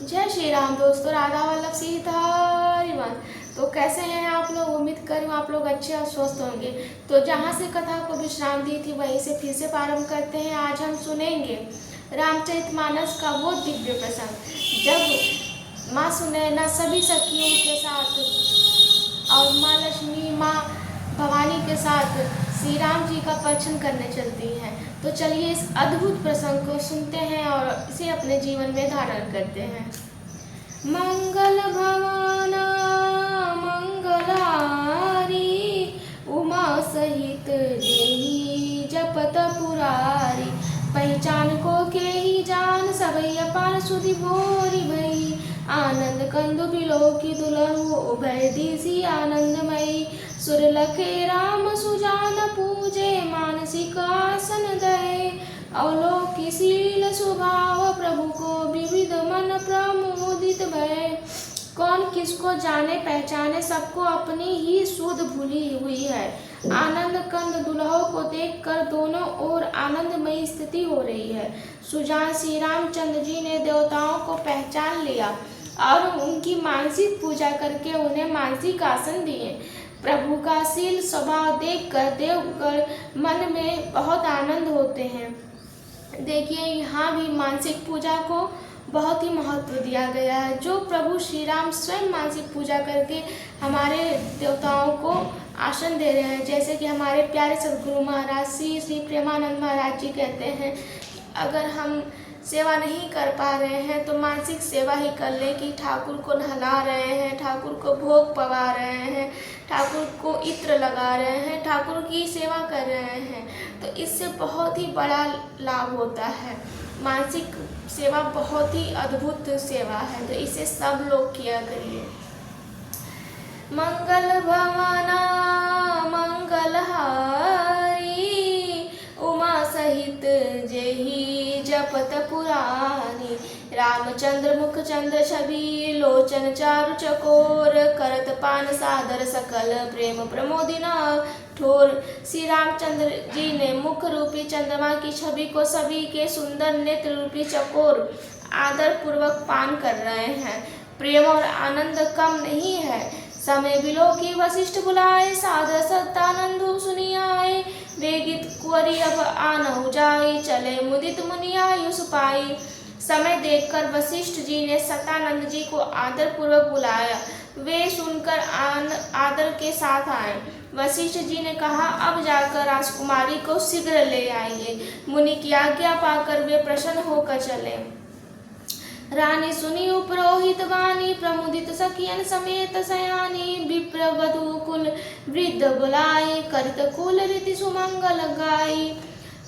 जय श्री राम दोस्तों, राधा वल्लभ सीतारिवन। तो कैसे हैं आप लोग? उम्मीद कर रही हूँ आप लोग अच्छे और स्वस्थ होंगे। तो जहाँ से कथा को विश्राम दी थी वहीं से फिर से प्रारंभ करते हैं। आज हम सुनेंगे रामचरितमानस का वो दिव्य प्रसंग जब माँ सुनैना सभी सखियों के साथ और माँ लक्ष्मी, माँ भवानी के साथ श्री राम जी का परीक्षण करने चलती हैं। तो चलिए इस अद्भुत प्रसंग को सुनते हैं और इसे अपने जीवन में धारण करते हैं। मंगल भवन मंगलारी, उमा सहित जेहि जपत पुरारी। पहचान को के ही जान, सबई अपार सुधि भोरी भई। आनंद कंदु बिलो की दुलहु, उभय दिशि आनंदमयी। सुर लखे राम सुजान, पूजे मानसिक आसन दये। अवलोकिशील स्वभाव, प्रभु को विविध मन प्रमोदित भय। कौन किसको जाने पहचाने, सबको अपनी ही सुध भूली हुई है। आनंद कंद दुल्हों को देखकर दोनों ओर आनंदमयी स्थिति हो रही है। सुजान श्री रामचंद्र जी ने देवताओं को पहचान लिया और उनकी मानसिक पूजा करके उन्हें मानसिक आसन दिए। प्रभु का शील स्वभाव देखकर देवगण मन में बहुत आनंद होते हैं। देखिए, यहाँ भी मानसिक पूजा को बहुत ही महत्व दिया गया है। जो प्रभु श्री राम स्वयं मानसिक पूजा करके हमारे देवताओं को आसन दे रहे हैं। जैसे कि हमारे प्यारे सद्गुरु महाराज श्री प्रेमानंद महाराज जी कहते हैं, अगर हम सेवा नहीं कर पा रहे हैं तो मानसिक सेवा ही कर लें कि ठाकुर को नहला रहे हैं, ठाकुर को भोग पवा रहे हैं, ठाकुर को इत्र लगा रहे हैं, ठाकुर की सेवा कर रहे हैं। तो इससे बहुत ही बड़ा लाभ होता है। मानसिक सेवा बहुत ही अद्भुत सेवा है, तो इसे सब लोग किया करिए। मंगल भवना मंगलहारी, उमा सहित जेहि जपत पुरानी। रामचंद्र मुख चंद्र छवि, लोचन चारु चकोर। करत पान सादर सकल, प्रेम प्रमोदिना ठोर। श्री रामचंद्र जी ने मुख रूपी चंद्रमा की छवि को सभी के सुंदर नेत्र रूपी चकोर आदर पूर्वक पान कर रहे हैं। प्रेम और आनंद कम नहीं है। समय बिलो की वशिष्ठ बुलाए, सादर सत्तानंदु सुनी आए। वेगित कुंवरी अब आनहु जाई, चले मुदित मुनि आयुष पाई। समय देखकर वशिष्ठ जी ने सतानंद जी को आदर पूर्वक बुलाया। वे सुनकर आदर के साथ आए। वशिष्ठ जी ने कहा, अब जाकर राजकुमारी को शीघ्र ले आइए। मुनि की आज्ञा पाकर वे प्रसन्न होकर चले। रानी सुनी उपरोहित वाणी, प्रमुदित सखियन समेत सयानी। विप्र वधु कुल वृद्ध बुलाई, करत कुल रीति सुमंगल गाई।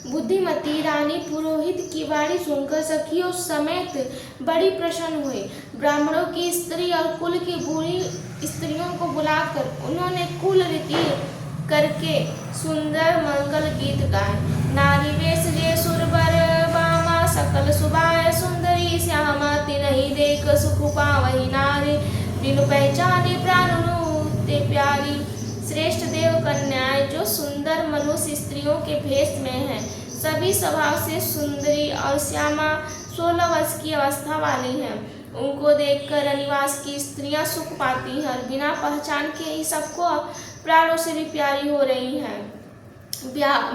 बुद्धिमती रानी पुरोहित की वाणी सुनकर सखियों समेत बड़ी प्रसन्न हुई। ब्राह्मणों की स्त्री और कुल की बूढ़ी स्त्रियों को बुलाकर उन्होंने कुल रीति करके सुंदर मंगल गीत गाए। नारी वेश जे सुरबर बामा, सकल सुबाय सुंदरी श्यामा। तिनहि देख सुख पावहि नारी, बिनु पहचाने प्राण ते प्यारी। श्रेष्ठ देव कन्याएं जो सुंदर मनुष्य स्त्रियों के भेष में हैं, सभी स्वभाव से सुंदरी और श्यामा 16 वर्ष की अवस्था वाली हैं। उनको देखकर रनिवास की स्त्रियां सुख पाती हैं और बिना पहचान के ही सबको प्राणों से भी प्यारी हो रही हैं।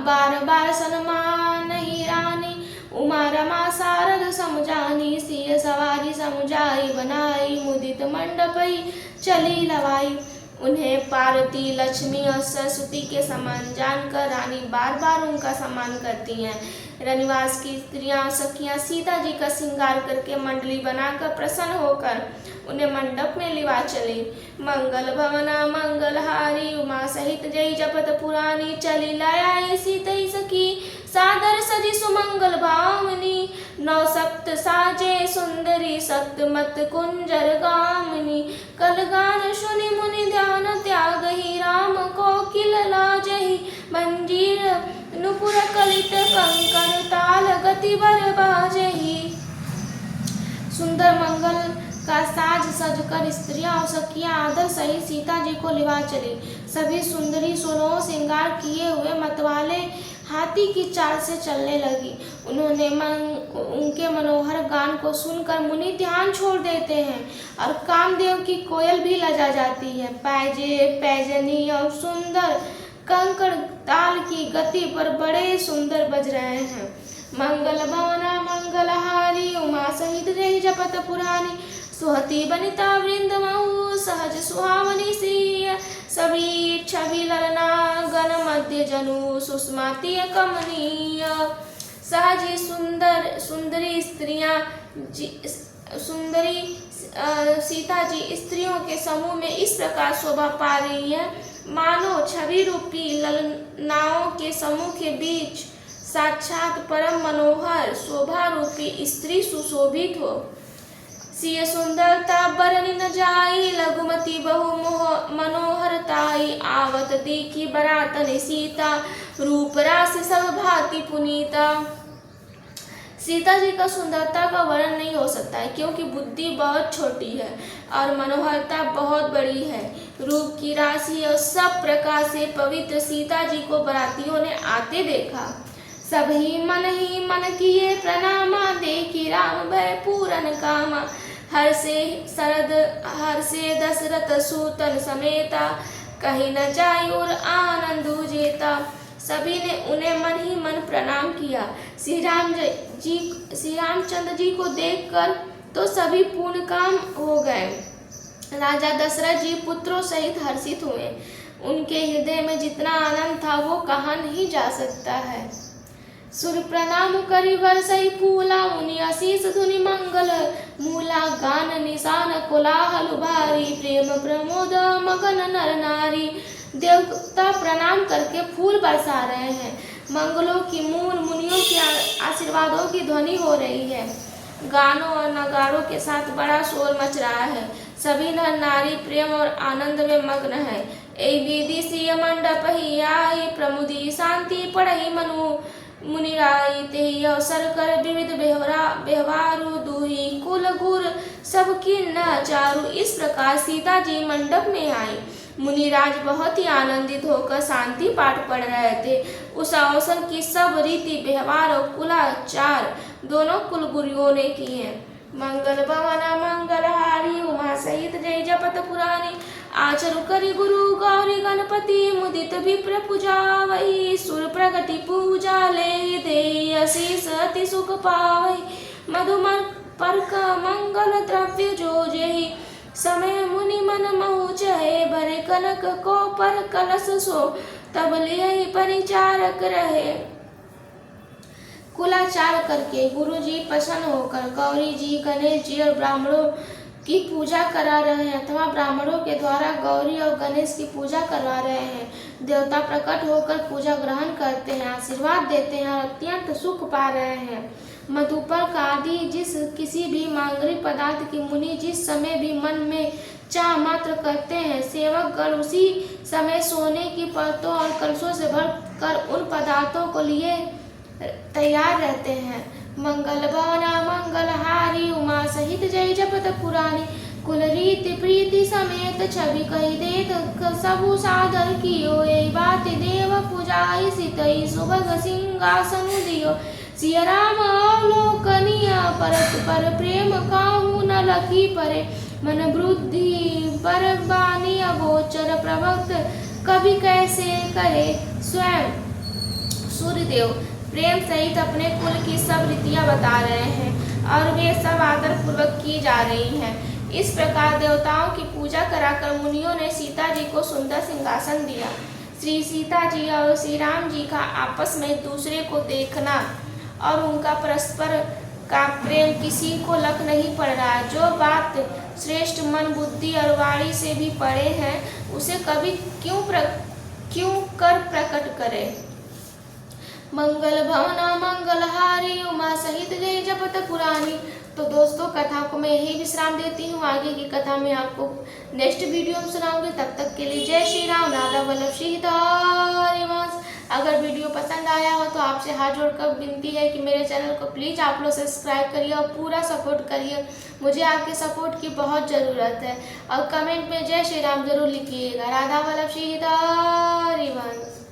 बार बार सन्मान ही रानी, उमा रमा शारद समझानी। सिय सवारी समुझाई बनाई, मुदित मंडपई चली लवाई। उन्हें पार्वती, लक्ष्मी और सरस्वती के समान जानकर रानी बार बार उनका सम्मान करती हैं। रनिवास की स्त्रियां सखियां सीता जी का श्रृंगार करके मंडली बनाकर प्रसन्न होकर उन्हें मंडप में लिवा चली। मंगल भवना मंगलहारी, उमा सहित जय जपत पुरानी। चली लाए सीतई सखी, सादर सजी सुमंगल भावनी। नौ सप्त साजे सुंदरी, सप्तमत कुंजर गामिनी। कलगान सुनि मुनि ध्यान त्यागहि, राम कोकिल लाजहि। मंजीर नुपुर कलित कंकण, ताल गति बर बाजहि। सुंदर मंगल का साज सजकर स्त्रियां और सखियां आदर सहित सीता जी को लिवा चली। सभी सुंदरी 16 श्रृंगार किए हुए मतवाले हाथी की चाल से चलने लगी। उनके मनोहर गान को सुनकर मुनि ध्यान छोड़ देते हैं और कामदेव की कोयल भी लजा जाती है। पैजे पैजनी और सुंदर कंकड़ ताल की गति पर बड़े सुंदर बज रहे हैं। मंगल भवना मंगलहारी उमा सहित जय जपत पुरानी, सुहती बनिता वृंद महु सहज सुहावनी सी, सभी छवि ललना गण मध्य जनु सुस्माती कमनीय। सहज ही सुंदरी स्त्रियां सुंदरी सीता जी स्त्रियों के समूह में इस प्रकार शोभा पा रही है, मानो छवि रूपी ललनाओं के समूह के बीच साक्षात परम मनोहर शोभा रूपी स्त्री सुशोभित हो। सिय सुंदरता बरनी न जाई, लघुमती बहु मनोहरताई, आवत देखी बरातन सीता, रूप राशि सब भांति पुनीता। सीता जी का सुंदरता का वर्णन नहीं हो सकता है, क्योंकि बुद्धि बहुत छोटी है और मनोहरता बहुत बड़ी है। रूप की राशि और सब प्रकार से पवित्र सीता जी को बरातियों ने आते देखा। सभी मन किए प्रणामा, देखी राम भय पूरन कामा, हर से दशरथ सूतन समेता, कहीं न जाई और आनंद जेता। सभी ने उन्हें मन ही मन प्रणाम किया। श्री रामचंद्र जी को देखकर तो सभी पूर्ण काम हो गए। राजा दशरथ जी पुत्रों सहित हर्षित हुए। उनके हृदय में जितना आनंद था वो कहा नहीं जा सकता है। सूर्य प्रणाम करि वर्षई फूला, मुनि आशीष धुनि मंगल मूला, गान निशान कोलाहल भारी, प्रेम प्रमोद मगन नर नारी। देवता प्रणाम करके फूल बरसा रहे हैं, मंगलों की मूल मुनियों के आशीर्वादों की ध्वनि हो रही है, गानों और नगाड़ों के साथ बड़ा शोर मच रहा है। सभी नर नारी प्रेम और आनंद में मग्न है। ए विधि सिय मंडप ही आई, प्रमुदी शांति पढ़ई मनु मुनिराई, तेहि अवसर कर विविध व्यवहारु, दूही कुल गुर सब किन्न चारु। इस प्रकार सीता जी मंडप में आई। मुनिराज बहुत ही आनंदित होकर शांति पाठ पढ़ रहे थे। उस अवसर की सब रीति व्यवहार और कुलाचार दोनों कुलगुरुओं ने किए। मंगल भवना मंगलहारी उमा सहित जय जपत पुरानी, आचरु करि गुरु गौरी गणपति, मुदित विप्र पूजावई, सुर प्रगति पूजा ले दे आशीष अति सुख पावई। मधुमन पर्क मंगल द्रव्य जो जेहि, समय मुनि मन महु चहे, भरे कनक को पर कलश सो, तब लियहि परिचारक रहे। कुलाचार करके गुरु जी प्रसन्न होकर गौरी जी, गणेश जी और ब्राह्मणों की पूजा करा रहे हैं, अथवा ब्राह्मणों के द्वारा गौरी और गणेश की पूजा करवा रहे हैं। देवता प्रकट होकर पूजा ग्रहण करते हैं, आशीर्वाद देते हैं और अत्यंत सुख पा रहे हैं। मधुपर्क आदि किसी भी मांगलिक पदार्थ की मुनि जिस समय भी मन में चाह मात्र करते हैं, सेवक गण उसी समय सोने की परतों और कलशों से भर कर उन पदार्थों को लिए तैयार रहते हैं। मंगल भवना मंगलहारी उमा सहित जय जपत पुरानी, कुल रीति प्रीति समेत छवि कही देत सबु सादर कियो, ए बात देव पूजाई सितई सुभग सिंहासन दियो। सिया राम अवलोकनीय परस्पर प्रेम काहू न लखी परे, मन वृद्धि पर बानी अगोचर प्रभक्त कभी कैसे करे स्वयं। सूर्यदेव प्रेम सहित अपने कुल की सब रीतियां बता रहे हैं और वे सब आदर पूर्वक की जा रही हैं। इस प्रकार देवताओं की पूजा कराकर मुनियों ने सीता जी को सुंदर सिंहासन दिया। श्री सीता जी और श्री राम जी का आपस में दूसरे को देखना और उनका परस्पर का प्रेम किसी को लग नहीं पड़ रहा। जो बात श्रेष्ठ मन बुद्धि और वाणी से भी परे है, उसे कभी क्यों कर प्रकट करे। मंगल भवना मंगलहारी उमा सहित जय जपत पुरानी। तो दोस्तों, कथा को मैं यही विश्राम देती हूँ। आगे की कथा में आपको नेक्स्ट वीडियो में सुनाऊंगी। तब तक के लिए जय श्री राम, राधा वल्लभ सीताहरि वंश। अगर वीडियो पसंद आया हो तो आपसे हाथ जोड़कर विनती है कि मेरे चैनल को प्लीज़ आप लोग सब्सक्राइब करिए और पूरा सपोर्ट करिए। मुझे आपके सपोर्ट की बहुत ज़रूरत है। और कमेंट में जय श्री राम जरूर लिखिएगा। राधा वल्लभ सीताहरि वंश।